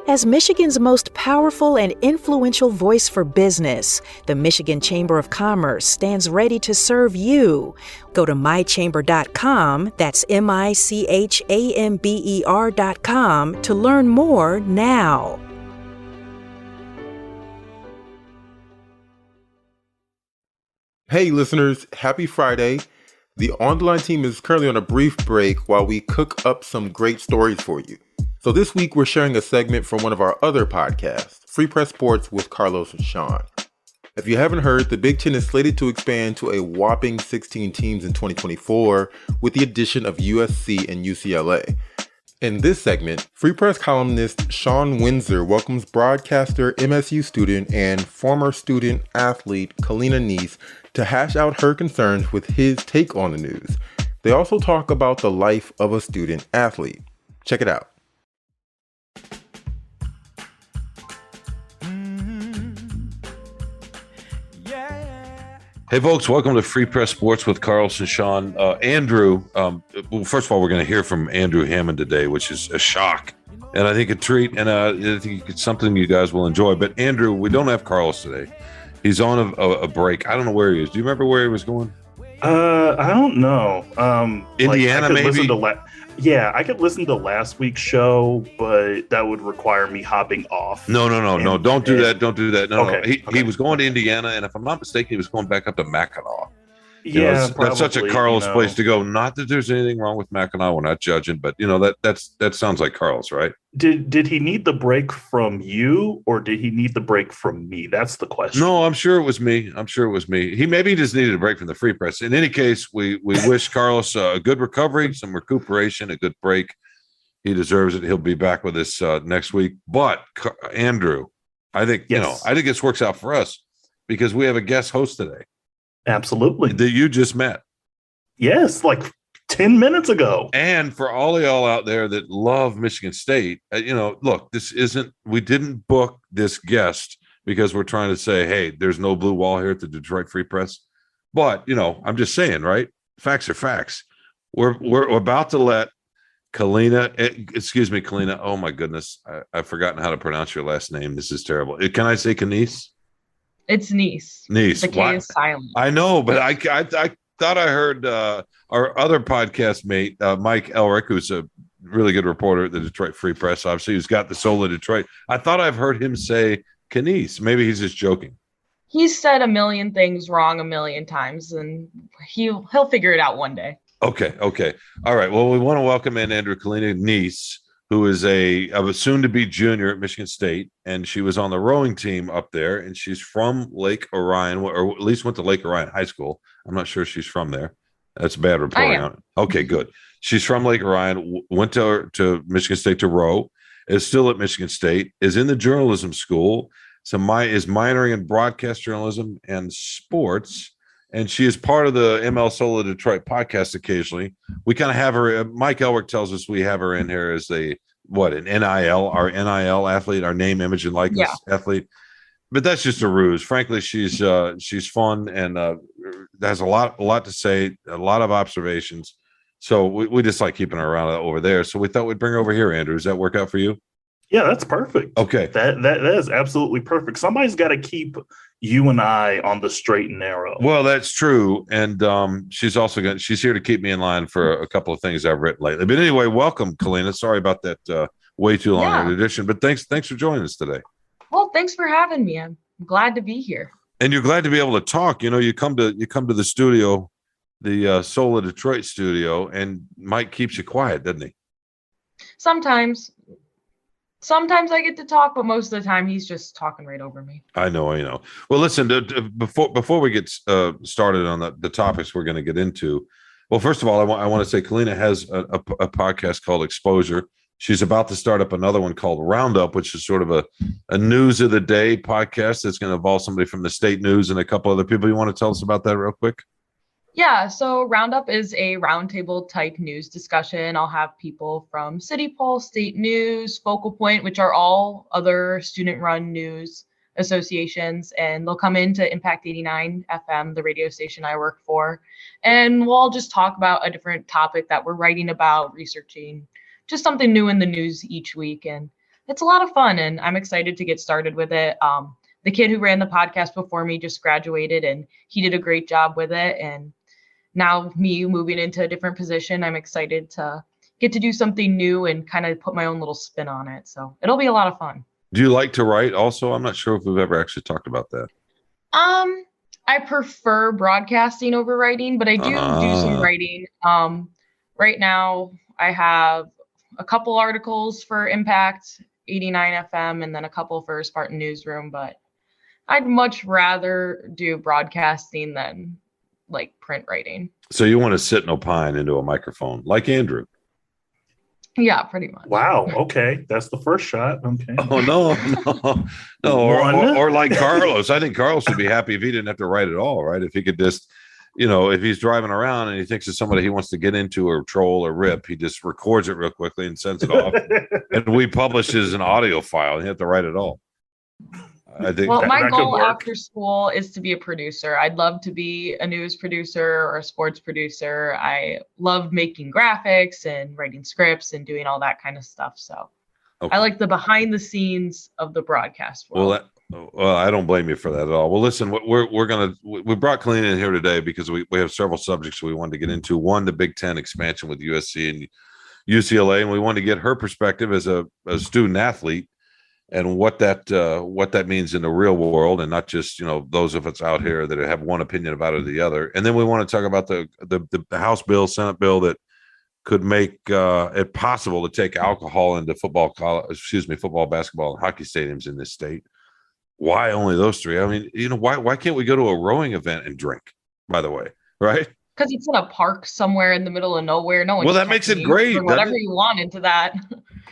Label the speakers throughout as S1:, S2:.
S1: As Michigan's most powerful and influential voice for business, the Michigan Chamber of Commerce stands ready to serve you. Go to mychamber.com, that's MICHAMBER.com, to learn more now.
S2: Hey listeners, happy Friday. The On the Line team is currently on a brief break while we cook up some great stories for you. So this week we're sharing a segment from one of our other podcasts, Free Press Sports with Carlos and Shawn. If you haven't heard, the Big Ten is slated to expand to a whopping 16 teams in 2024 with the addition of USC and UCLA. In this segment, Free Press columnist Shawn Windsor welcomes broadcaster, MSU student, and former student athlete Kaleena Kniess to hash out her concerns with his take on the news. They also talk about the life of a student athlete. Check it out.
S3: Hey folks, welcome to Free Press Sports with Carlos and Shawn. Andrew, well, first of all, we're going to hear from Andrew Hammond today, which is a shock, and I think a treat, and I think it's something you guys will enjoy. But Andrew, we don't have Carlos today. He's on a break. I don't know where he is. Do you remember where he was going?
S4: I don't know.
S3: Indiana, maybe?
S4: Yeah, I could listen to last week's show, but that would require me hopping off.
S3: No. Don't do that. Don't do that. No. He was going to Indiana, and if I'm not mistaken, he was going back up to Mackinac. That's such a Carlos place to go. Not that there's anything wrong with Mackinac. We're not judging, but that sounds like Carlos, right?
S4: Did he need the break from you, or did he need the break from me? That's the question.
S3: No, I'm sure it was me. He maybe just needed a break from the Free Press. In any case, we wish Carlos a good recovery, some recuperation, a good break. He deserves it. He'll be back with us next week. But Andrew, I think I think this works out for us because we have a guest host today.
S4: Absolutely.
S3: That you just met.
S4: Yes, like 10 minutes ago.
S3: And for all of y'all out there that love Michigan State, look, we didn't book this guest because we're trying to say, hey, there's no blue wall here at the Detroit Free Press. But, I'm just saying, right? Facts are facts. We're about to let Kaleena. Oh, my goodness. I've forgotten how to pronounce your last name. This is terrible. Can I say Kniess?
S5: It's Kniess. The K is silent.
S3: I know, but I thought I heard our other podcast mate, Mike Elrick, who's a really good reporter at the Detroit Free Press, obviously, who's got the soul of Detroit. I thought I've heard him say Kniess. Maybe he's just joking.
S5: He's said a million things wrong a million times, and he'll figure it out one day.
S3: Okay. All right. Well, we want to welcome in Andrew Kaleena Kniess, who is a soon-to-be junior at Michigan State, and she was on the rowing team up there, and she's from Lake Orion, or at least went to Lake Orion High School. I'm not sure she's from there. That's bad reporting on it. Okay, good. She's from Lake Orion, went to Michigan State to row, is still at Michigan State, is in the journalism school, is minoring in broadcast journalism and sports, and she is part of the ML Solo Detroit podcast occasionally. We kind of have her, Mike Elwick tells us we have her in here as an NIL, our NIL athlete, our name, image, and likeness athlete. But that's just a ruse. Frankly, she's fun and has a lot to say, a lot of observations. So we just like keeping her around over there. So we thought we'd bring her over here, Andrew. Does that work out for you?
S4: Yeah, that's perfect.
S3: Okay.
S4: That is absolutely perfect. Somebody's got to keep you and I on the straight and narrow.
S3: Well, that's true. And she's here to keep me in line for a couple of things I've written lately. But anyway, welcome, Kaleena. Sorry about that way too long edition, but thanks for joining us today.
S5: Well, thanks for having me. I'm glad to be here.
S3: And you're glad to be able to talk. You come to the studio, the Soul of Detroit studio, and Mike keeps you quiet, doesn't he?
S5: Sometimes I get to talk, but most of the time he's just talking right over me.
S3: I know. Well, listen, before we get started on the topics we're going to get into, well, first of all, I want to say Kaleena has a podcast called Exposure. She's about to start up another one called Roundup, which is sort of a news of the day podcast that's going to involve somebody from the state news and a couple other people. You want to tell us about that real quick?
S5: Yeah, so Roundup is a roundtable type news discussion. I'll have people from City Pulse, State News, Focal Point, which are all other student-run news associations, and they'll come into Impact 89 FM, the radio station I work for, and we'll all just talk about a different topic that we're writing about, researching, just something new in the news each week. And it's a lot of fun, and I'm excited to get started with it. The kid who ran the podcast before me just graduated, and he did a great job with it. And now me moving into a different position, I'm excited to get to do something new and kind of put my own little spin on it. So it'll be a lot of fun.
S3: Do you like to write also? I'm not sure if we've ever actually talked about that.
S5: I prefer broadcasting over writing, but I do some writing. Right now I have a couple articles for Impact 89 FM and then a couple for Spartan Newsroom, but I'd much rather do broadcasting than like print writing.
S3: So you want to sit and opine into a microphone like Andrew?
S5: Yeah, pretty much.
S4: Wow. Okay. That's the first shot. Okay.
S3: Oh, no. Or like Carlos. I think Carlos would be happy if he didn't have to write at all, right? If he could just, if he's driving around and he thinks of somebody he wants to get into or troll or rip, he just records it real quickly and sends it off. And we publish it as an audio file. You have to write it all. I think.
S5: Well, my goal after school is to be a producer. I'd love to be a news producer or a sports producer. I love making graphics and writing scripts and doing all that kind of stuff. So I like the behind the scenes of the broadcast world.
S3: Well, I don't blame you for that at all. Well, listen, we brought Kaleena in here today because we have several subjects we wanted to get into. One, the Big Ten expansion with USC and UCLA, and we wanted to get her perspective as a student athlete and what that means in the real world, and not just those of us out here that have one opinion about it or the other. And then we want to talk about the House bill, Senate bill that could make it possible to take alcohol into football, basketball, and hockey stadiums in this state. Why only those three? I mean, why can't we go to a rowing event and drink? By the way, right?
S5: Because it's in a park somewhere in the middle of nowhere. No one.
S3: Well, that makes it great.
S5: Whatever you want into that.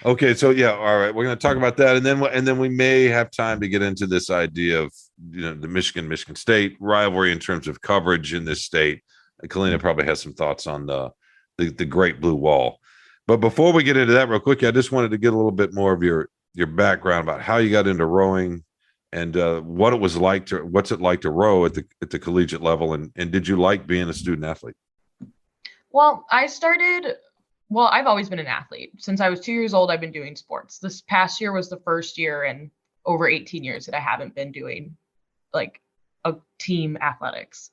S3: Okay, so yeah, all right, we're going to talk about that, and then we may have time to get into this idea of the Michigan State rivalry in terms of coverage in this state. Kaleena probably has some thoughts on the Great Blue Wall, but before we get into that, real quick, I just wanted to get a little bit more of your background about how you got into rowing and what's it like to row at the collegiate level, and did you like being a student athlete?
S5: Well, I've always been an athlete. Since I was 2 years old, I've been doing sports. This past year was the first year in over 18 years that I haven't been doing like a team athletics.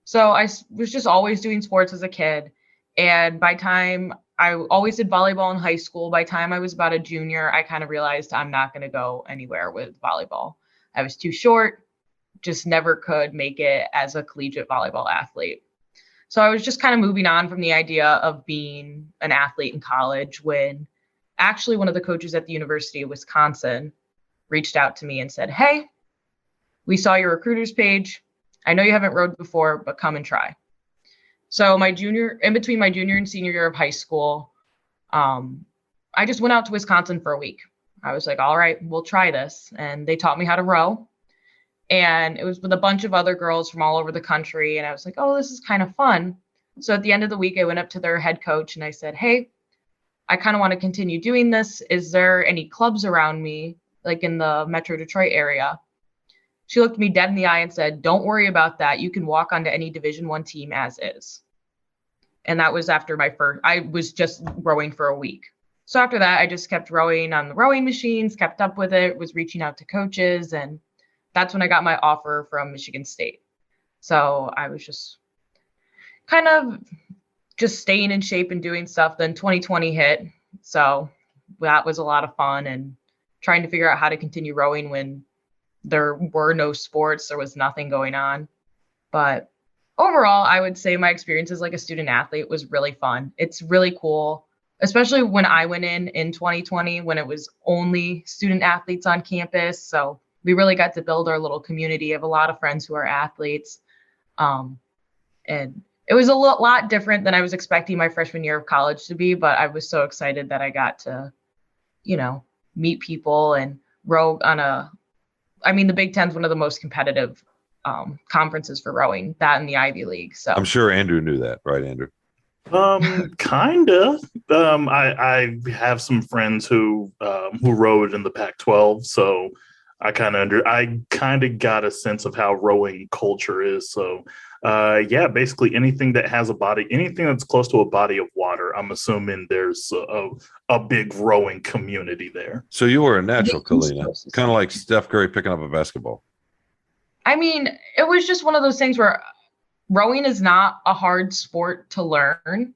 S5: So I was just always doing sports as a kid. And by time I always did volleyball in high school, by time I was about a junior, I kind of realized I'm not going to go anywhere with volleyball. I was too short, just never could make it as a collegiate volleyball athlete. So I was just kind of moving on from the idea of being an athlete in college when actually one of the coaches at the University of Wisconsin reached out to me and said, "Hey, we saw your recruiters page. I know you haven't rowed before, but come and try." So in between my junior and senior year of high school, I just went out to Wisconsin for a week. I was like, all right, we'll try this. And they taught me how to row. And it was with a bunch of other girls from all over the country. And I was like, oh, this is kind of fun. So at the end of the week, I went up to their head coach and I said, "Hey, I kind of want to continue doing this. Is there any clubs around me, like in the Metro Detroit area?" She looked me dead in the eye and said, "Don't worry about that. You can walk onto any Division I team as is." And that was after I was just rowing for a week. So after that, I just kept rowing on the rowing machines, kept up with it, was reaching out to coaches, and that's when I got my offer from Michigan State. So I was just kind of just staying in shape and doing stuff. Then 2020 hit. So that was a lot of fun and trying to figure out how to continue rowing when there were no sports, there was nothing going on. But overall, I would say my experience as like a student athlete was really fun. It's really cool, especially when I went in 2020 when it was only student athletes on campus. So we really got to build our little community of a lot of friends who are athletes. And it was a lot different than I was expecting my freshman year of college to be, but I was so excited that I got to, meet people and row on the Big Ten's one of the most competitive conferences for rowing, that and the Ivy League. So
S3: I'm sure Andrew knew that, right, Andrew?
S4: Kinda. I have some friends who rowed in the Pac-12, so I kind of got a sense of how rowing culture is. So Yeah, basically anything that has anything that's close to a body of water. I'm assuming there's a big rowing community there.
S3: So you were a natural,
S5: The East
S3: Kaleena,
S5: Coast is
S3: kind of like
S5: huge.
S3: Steph Curry picking up a basketball.
S5: I mean, it was just one of those things where rowing is not a hard sport to learn.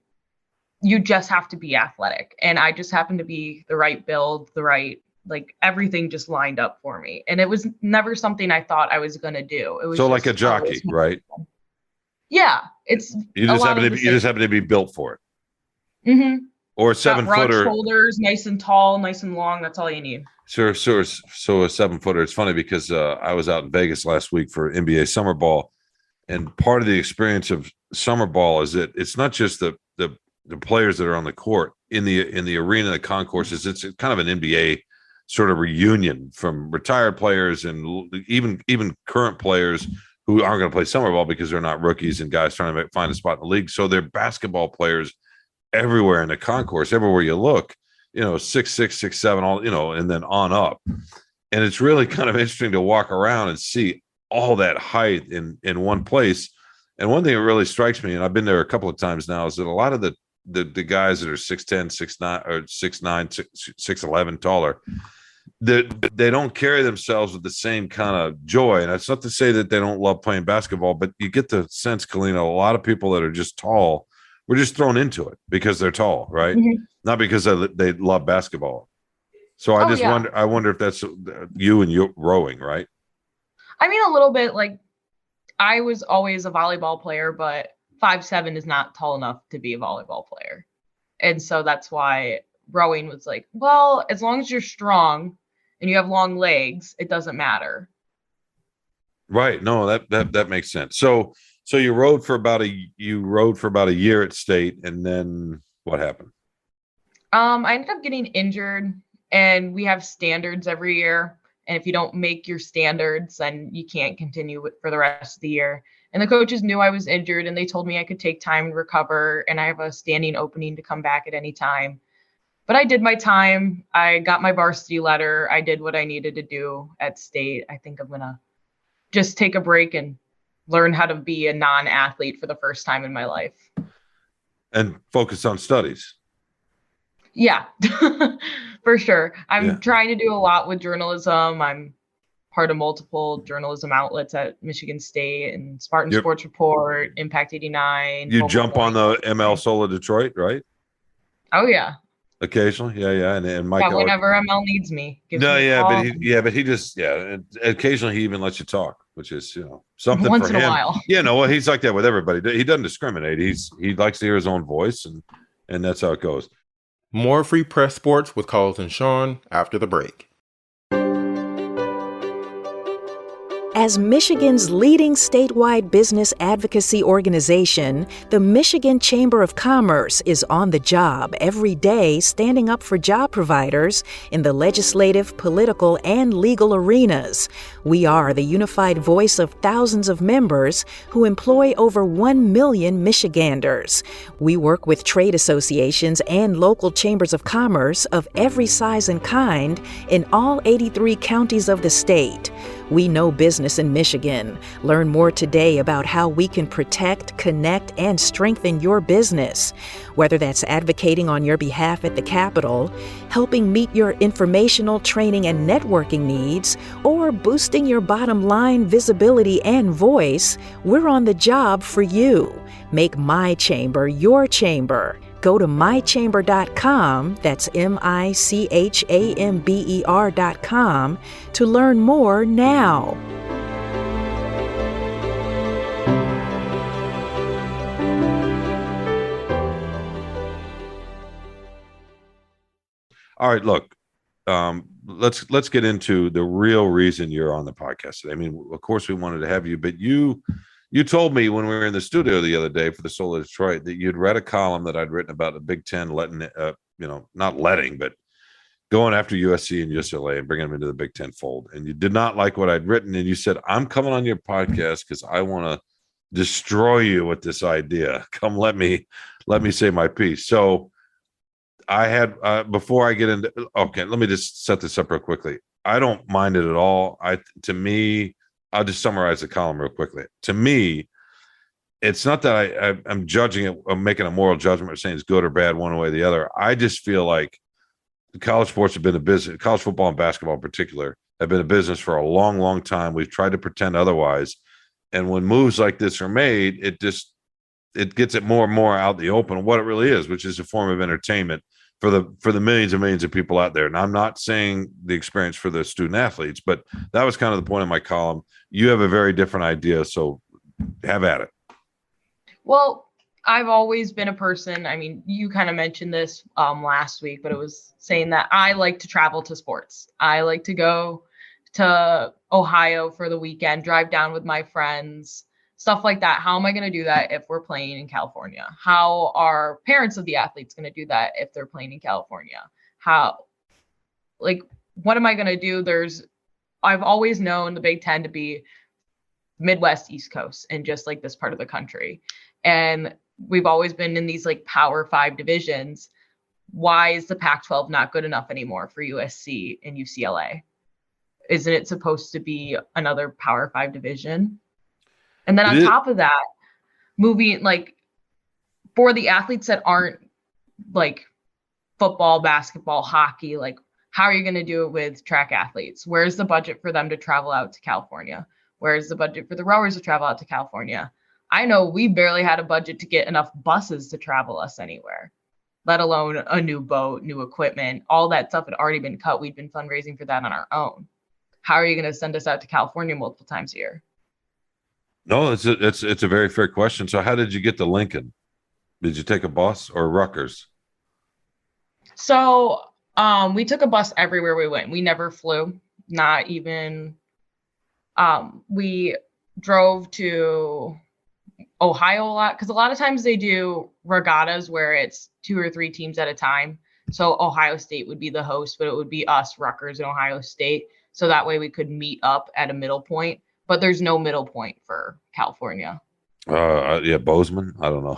S5: You just have to be athletic. And I just happened to be the right build, like everything just lined up for me. And it was never something I thought I was going to do. It was
S3: So like a
S5: just, oh,
S3: jockey, right?
S5: Yeah. It's
S3: You just happen to be built for it.
S5: Mm-hmm.
S3: Or a
S5: Got broad
S3: 7-footer.
S5: shoulders, nice and tall, nice and long. That's all you need.
S3: So a 7-footer. It's funny because I was out in Vegas last week for NBA summer ball, and part of the experience of summer ball is that it's not just the players that are on the court in the arena, the concourses. It's kind of an NBA sort of reunion from retired players and even current players who aren't going to play summer ball because they're not rookies and guys trying to find a spot in the league. So they're basketball players everywhere in the concourse, everywhere you look. 6'6", 6'7", all, and then on up. And it's really kind of interesting to walk around and see all that height in one place. And one thing that really strikes me, and I've been there a couple of times now, is that a lot of the guys that are 6'10", 6'9", or 6'9", 6'11" taller, they don't carry themselves with the same kind of joy. And that's not to say that they don't love playing basketball, but you get the sense, Kaleena, a lot of people that are just tall, we're just thrown into it because they're tall, right?
S5: Mm-hmm.
S3: Not because they love basketball. So I wonder if that's you and you rowing, right?
S5: I mean, a little bit. Like, I was always a volleyball player, but 5'7" is not tall enough to be a volleyball player. And so that's why rowing was like, well, as long as you're strong and you have long legs, it doesn't matter.
S3: Right. No, that makes sense. So you rowed for about a year at state, and then what happened?
S5: I ended up getting injured, and we have standards every year. And if you don't make your standards, then you can't continue for the rest of the year. And the coaches knew I was injured, and they told me I could take time to recover, and I have a standing opening to come back at any time. But I did my time. I got my varsity letter. I did what I needed to do at state. I think I'm going to just take a break and learn how to be a non-athlete for the first time in my life.
S3: And focus on studies.
S5: Yeah, for sure. I'm trying to do a lot with journalism. I'm part of multiple journalism outlets at Michigan State and Spartan Sports Report, Impact 89.
S3: You jump on the ML Solar Detroit, right?
S5: Oh, yeah.
S3: Occasionally, yeah, and Mike.
S5: Yeah, whenever ML needs me.
S3: But he just and occasionally he even lets you talk, which is something
S5: once
S3: for
S5: in
S3: him.
S5: a while.
S3: Well, he's like that with everybody. He doesn't discriminate. He likes to hear his own voice, and that's how it goes.
S2: More Free Press Sports with Carlos and Shawn after the break.
S1: As Michigan's leading statewide business advocacy organization, the Michigan Chamber of Commerce is on the job every day standing up for job providers in the legislative, political, and legal arenas. We are the unified voice of thousands of members who employ over 1 million Michiganders. We work with trade associations and local chambers of commerce of every size and kind in all 83 counties of the state. We know business in Michigan. Learn more today about how we can protect, connect, and strengthen your business. Whether that's advocating on your behalf at the Capitol, helping meet your informational, training, and networking needs, or boosting your bottom line visibility and voice, we're on the job for you. Make my chamber your chamber. Go to mychamber.com, that's MICHAMBER.com, to learn more now.
S3: All right, look, let's get into the real reason you're on the podcast today. I mean, of course we wanted to have you, but you told me when we were in the studio the other day for the Soul of Detroit that you'd read a column that I'd written about the Big Ten but going after USC and UCLA and bringing them into the Big Ten fold. And you did not like what I'd written. And you said, I'm coming on your podcast because I want to destroy you with this idea. Come, let me say my piece. So I had, before I get into, okay, let me just set this up real quickly. I don't mind it at all. To me, I'll just summarize the column real quickly. To me, it's not that I'm judging it, I'm making a moral judgment or saying it's good or bad one way or the other. I just feel like the college sports have been a business, college football and basketball in particular, have been a business for a long, long time. We've tried to pretend otherwise. And when moves like this are made, it gets it more and more out in the open of what it really is, which is a form of entertainment for the millions and millions of people out there. And I'm not saying the experience for the student athletes, but that was kind of the point of my column. You have a very different idea, so have at it.
S5: Well, I've always been a person. I mean, you kind of mentioned this last week, but it was saying that I like to travel to sports. I like to go to Ohio for the weekend, drive down with my friends, stuff like that. How am I going to do that if we're playing in California? How are parents of the athletes going to do that if they're playing in California? What am I going to do? I've always known the Big Ten to be Midwest, East Coast, and just like this part of the country. And we've always been in these like Power 5 divisions. Why is the Pac-12 not good enough anymore for USC and UCLA? Isn't it supposed to be another Power 5 division? And then on top of that, moving like for the athletes that aren't like football, basketball, hockey, like how are you going to do it with track athletes? Where's the budget for them to travel out to California? Where's the budget for the rowers to travel out to California? I know we barely had a budget to get enough buses to travel us anywhere, let alone a new boat, new equipment. All that stuff had already been cut. We'd been fundraising for that on our own. How are you going to send us out to California multiple times a year?
S3: No, it's a very fair question. So how did you get to Lincoln? Did you take a bus or Rutgers?
S5: So we took a bus everywhere we went. We never flew, not even. We drove to Ohio a lot because a lot of times they do regattas where it's 2 or 3 teams at a time. So Ohio State would be the host, but it would be us, Rutgers, and Ohio State. So that way we could meet up at a middle point. But there's no middle point for California.
S3: Yeah, Bozeman. I don't know.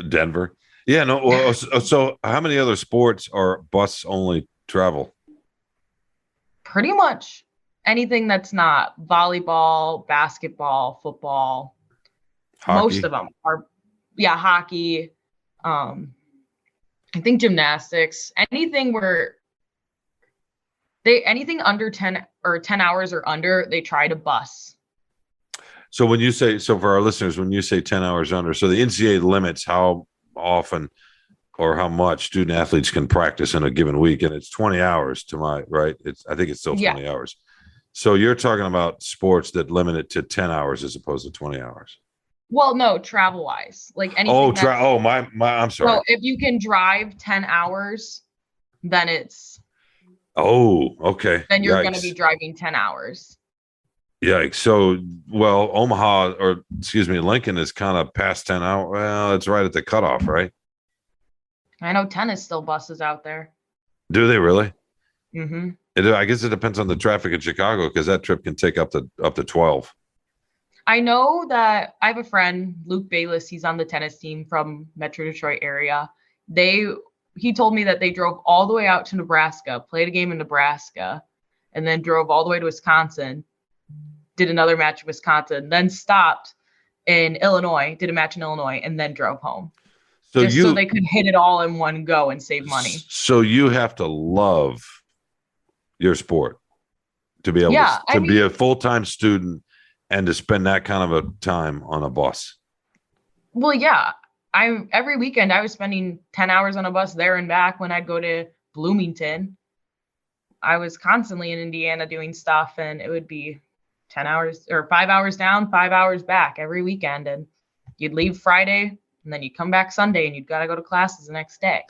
S3: Denver. Yeah, no. Well, so how many other sports are bus only travel?
S5: Pretty much anything that's not volleyball, basketball, football.
S3: Hockey.
S5: Most of them are, hockey. I think gymnastics. Anything under 10 or 10 hours or under, they try to bus.
S3: So when you say, for our listeners, when you say 10 hours under, so the NCAA limits how often or how much student athletes can practice in a given week. And it's 20 hours right. I think it's still 20 hours. So you're talking about sports that limit it to 10 hours as opposed to 20 hours.
S5: Well, no, travel wise, like anything.
S3: I'm sorry.
S5: So if you can drive 10 hours, then it's.
S3: Oh, okay.
S5: Then you're going to be driving 10 hours.
S3: Yikes. So, Lincoln is kind of past 10 hours. Well, it's right at the cutoff, right?
S5: I know tennis still buses out there.
S3: Do they really?
S5: Mm-hmm.
S3: I guess it depends on the traffic in Chicago because that trip can take up to 12.
S5: I know that I have a friend, Luke Bayless. He's on the tennis team from Metro Detroit area. He told me that they drove all the way out to Nebraska, played a game in Nebraska, and then drove all the way to Wisconsin, did another match in Wisconsin, then stopped in Illinois, did a match in Illinois, and then drove home. So they could hit it all in one go and save money. So you have to love your sport to be able to be a full-time student and to spend that kind of a time on a bus. Well, yeah. Every weekend I was spending 10 hours on a bus there and back when I'd go to Bloomington. I was constantly in Indiana doing stuff, and it would be 10 hours or 5 hours down, 5 hours back every weekend. And you'd leave Friday and then you'd come back Sunday and you'd got to go to classes the next day.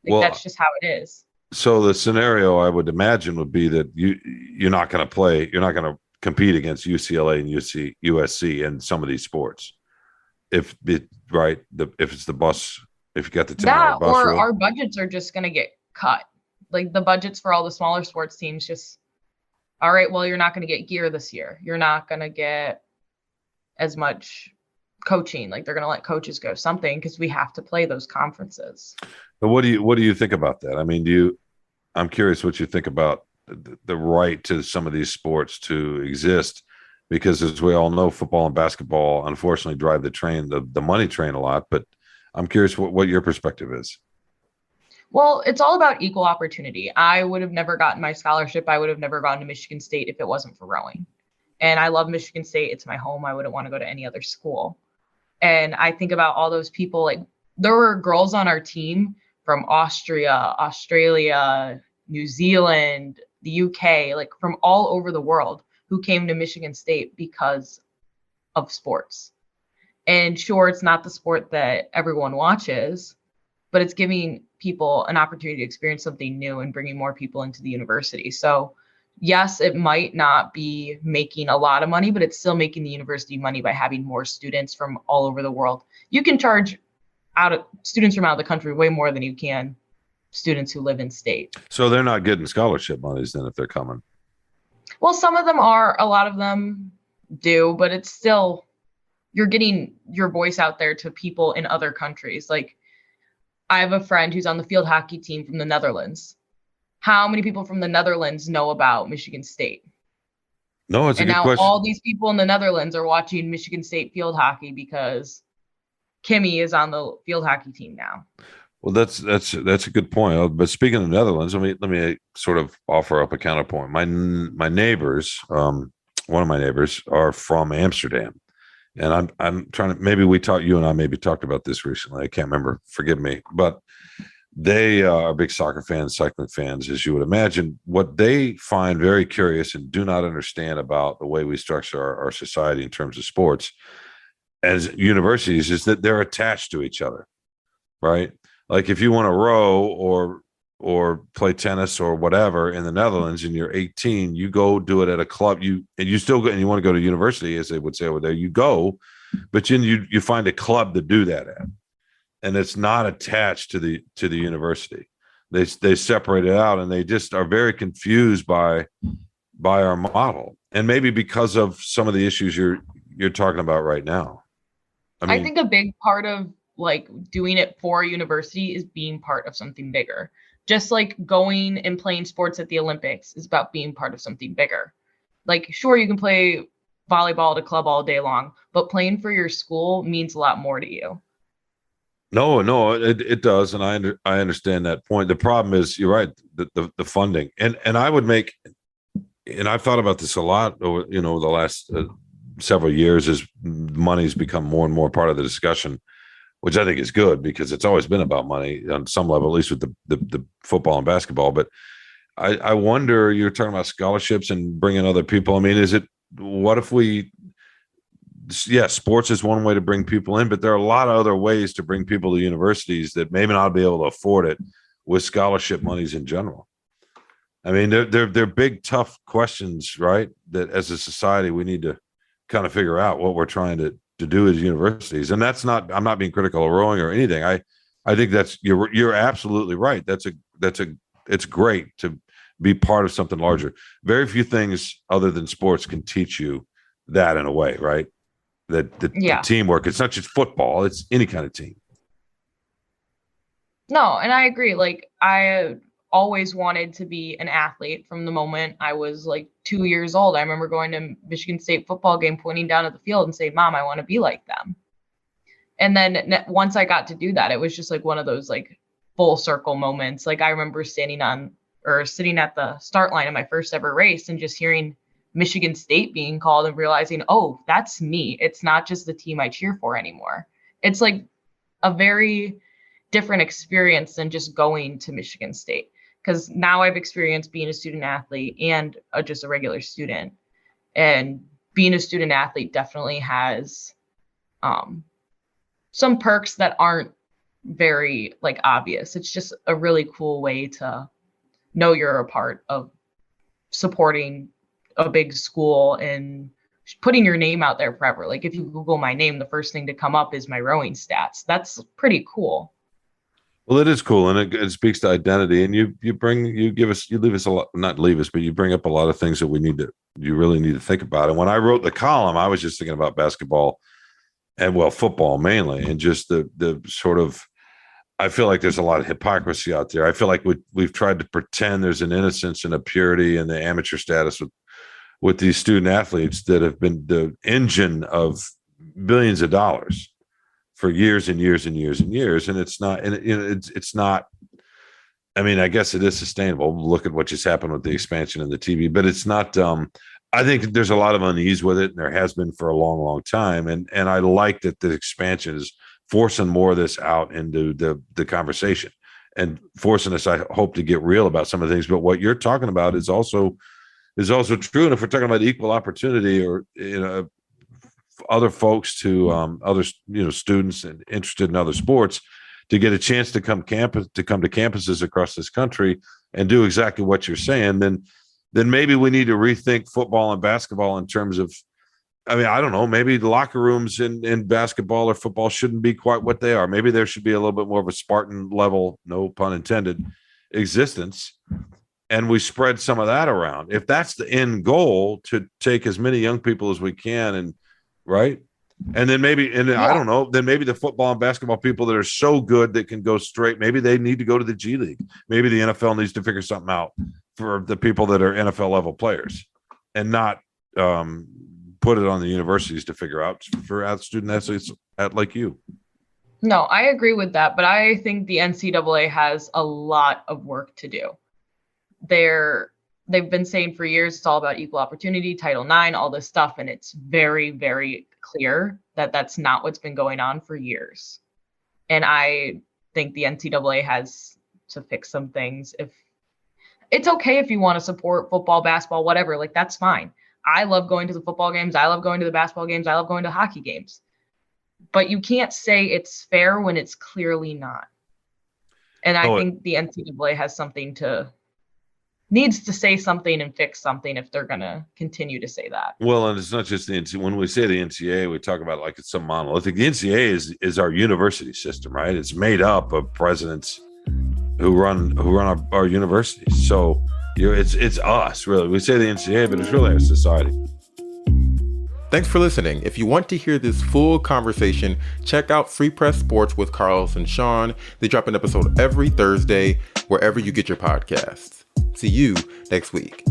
S5: That's just how it is.
S3: So the scenario I would imagine would be that you're not going to compete against UCLA and USC in some of these sports. If it's the bus, if you got the 10-hour bus rule.
S5: Our budgets are just going to get cut. Like the budgets for all the smaller sports teams just, all right, well, you're not going to get gear this year. You're not going to get as much coaching. Like they're going to let coaches go something because we have to play those conferences.
S3: But what do you think about that? I mean, I'm curious what you think about the right to some of these sports to exist because as we all know, football and basketball unfortunately drive the money train a lot. But I'm curious what your perspective is.
S5: Well, it's all about equal opportunity. I would have never gotten my scholarship. I would have never gone to Michigan State if it wasn't for rowing. And I love Michigan State. It's my home. I wouldn't want to go to any other school. And I think about all those people, like there were girls on our team from Austria, Australia, New Zealand, the UK, like from all over the world who came to Michigan State because of sports. And sure, it's not the sport that everyone watches, but it's giving people an opportunity to experience something new and bringing more people into the university. So yes, it might not be making a lot of money, but it's still making the university money by having more students from all over the world. You can charge students from out of the country way more than you can students who live in state.
S3: So they're not getting scholarship monies then if they're coming?
S5: Well, some of them are, a lot of them do, but it's still, you're getting your voice out there to people in other countries. Like I have a friend who's on the field hockey team from the Netherlands. How many people from the Netherlands know about Michigan State?
S3: No, it's a good
S5: now
S3: question.
S5: All these people in the Netherlands are watching Michigan State field hockey because Kimmy is on the field hockey team now.
S3: Well, that's a good point. But speaking of the Netherlands, let me sort of offer up a counterpoint. My neighbors, one of my neighbors, are from Amsterdam, and I'm trying to, maybe you and I maybe talked about this recently. I can't remember. Forgive me, but they are big soccer fans, cycling fans, as you would imagine. What they find very curious and do not understand about the way we structure our society in terms of sports as universities is that they're attached to each other, right? Like if you want to row or play tennis or whatever in the Netherlands and you're 18, you go do it at a club. You still go and you want to go to university, as they would say over there. You go, but then you find a club to do that at, and it's not attached to the university. They separate it out, and they just are very confused by our model, and maybe because of some of the issues you're talking about right now.
S5: I think a big part of like doing it for a university is being part of something bigger. Just like going and playing sports at the Olympics is about being part of something bigger. Like, sure, you can play volleyball at a club all day long, but playing for your school means a lot more to you.
S3: No, it does, and I understand that point. The problem is, you're right, the funding, and I would make, and I've thought about this a lot over the last several years as money's become more and more part of the discussion, which I think is good because it's always been about money on some level, at least with the football and basketball. But I wonder, you're talking about scholarships and bringing other people. I mean, what if sports is one way to bring people in, but there are a lot of other ways to bring people to universities that maybe not be able to afford it with scholarship monies in general. I mean, they're big, tough questions, right? That as a society, we need to kind of figure out what we're trying to do as universities. And I'm not being critical of rowing or anything. I think you're absolutely right. It's great to be part of something larger. Very few things other than sports can teach you that in a way, right? The teamwork, it's not just football, it's any kind of team.
S5: No, and I agree. Like I always wanted to be an athlete from the moment I was like 2 years old. I remember going to Michigan State football game, pointing down at the field and saying, Mom, I want to be like them. And then once I got to do that, it was just like one of those like full circle moments. Like I remember sitting at the start line of my first ever race and just hearing Michigan State being called and realizing, oh, that's me. It's not just the team I cheer for anymore. It's like a very different experience than just going to Michigan State. Because now I've experienced being a student athlete and just a regular student. And being a student athlete definitely has some perks that aren't very like obvious. It's just a really cool way to know you're a part of supporting a big school and putting your name out there forever. Like if you Google my name, the first thing to come up is my rowing stats. That's pretty cool.
S3: Well, it is cool, and it speaks to identity. And you leave us a lot, not leave us, but you bring up a lot of things that you really need to think about. And when I wrote the column, I was just thinking about basketball and football mainly, and just the sort of, I feel like there's a lot of hypocrisy out there. I feel like we've tried to pretend there's an innocence and a purity in the amateur status with these student athletes that have been the engine of billions of dollars for years and years and years and years. And it's not, and it's not, I mean, I guess it is sustainable. Look at what just happened with the expansion in the TV, but it's not, I think there's a lot of unease with it, and there has been for a long, long time. And I like that the expansion is forcing more of this out into the conversation and forcing us, I hope, to get real about some of the things. But what you're talking about is also true. And if we're talking about equal opportunity, or other folks to other students and interested in other sports, to get a chance to come to campuses across this country and do exactly what you're saying, then maybe we need to rethink football and basketball in terms of, I mean, I don't know, maybe the locker rooms in basketball or football shouldn't be quite what they are. Maybe there should be a little bit more of a Spartan level, no pun intended, existence. And we spread some of that around. If that's the end goal, to take as many young people as we can, and right. And then maybe, I don't know, then maybe the football and basketball people that are so good that can go straight, maybe they need to go to the G League. Maybe the NFL needs to figure something out for the people that are NFL level players, and not put it on the universities to figure out for student athletes like you.
S5: No, I agree with that, but I think the NCAA has a lot of work to do. They've been saying for years it's all about equal opportunity, Title IX, all this stuff, and it's very, very clear that that's not what's been going on for years. And I think the NCAA has to fix some things. If it's okay if you want to support football, basketball, whatever, like that's fine. I love going to the football games. I love going to the basketball games. I love going to hockey games. But you can't say it's fair when it's clearly not. And I think the NCAA needs to say something and fix something if they're going to continue to say that.
S3: Well, and it's not just the NCAA. When we say the NCAA, we talk about like it's some monolithic. The NCAA is our university system, right? It's made up of presidents who run our universities. So it's us, really. We say the NCAA, but it's really our society.
S2: Thanks for listening. If you want to hear this full conversation, check out Free Press Sports with Carlos and Shawn. They drop an episode every Thursday, wherever you get your podcasts. See you next week.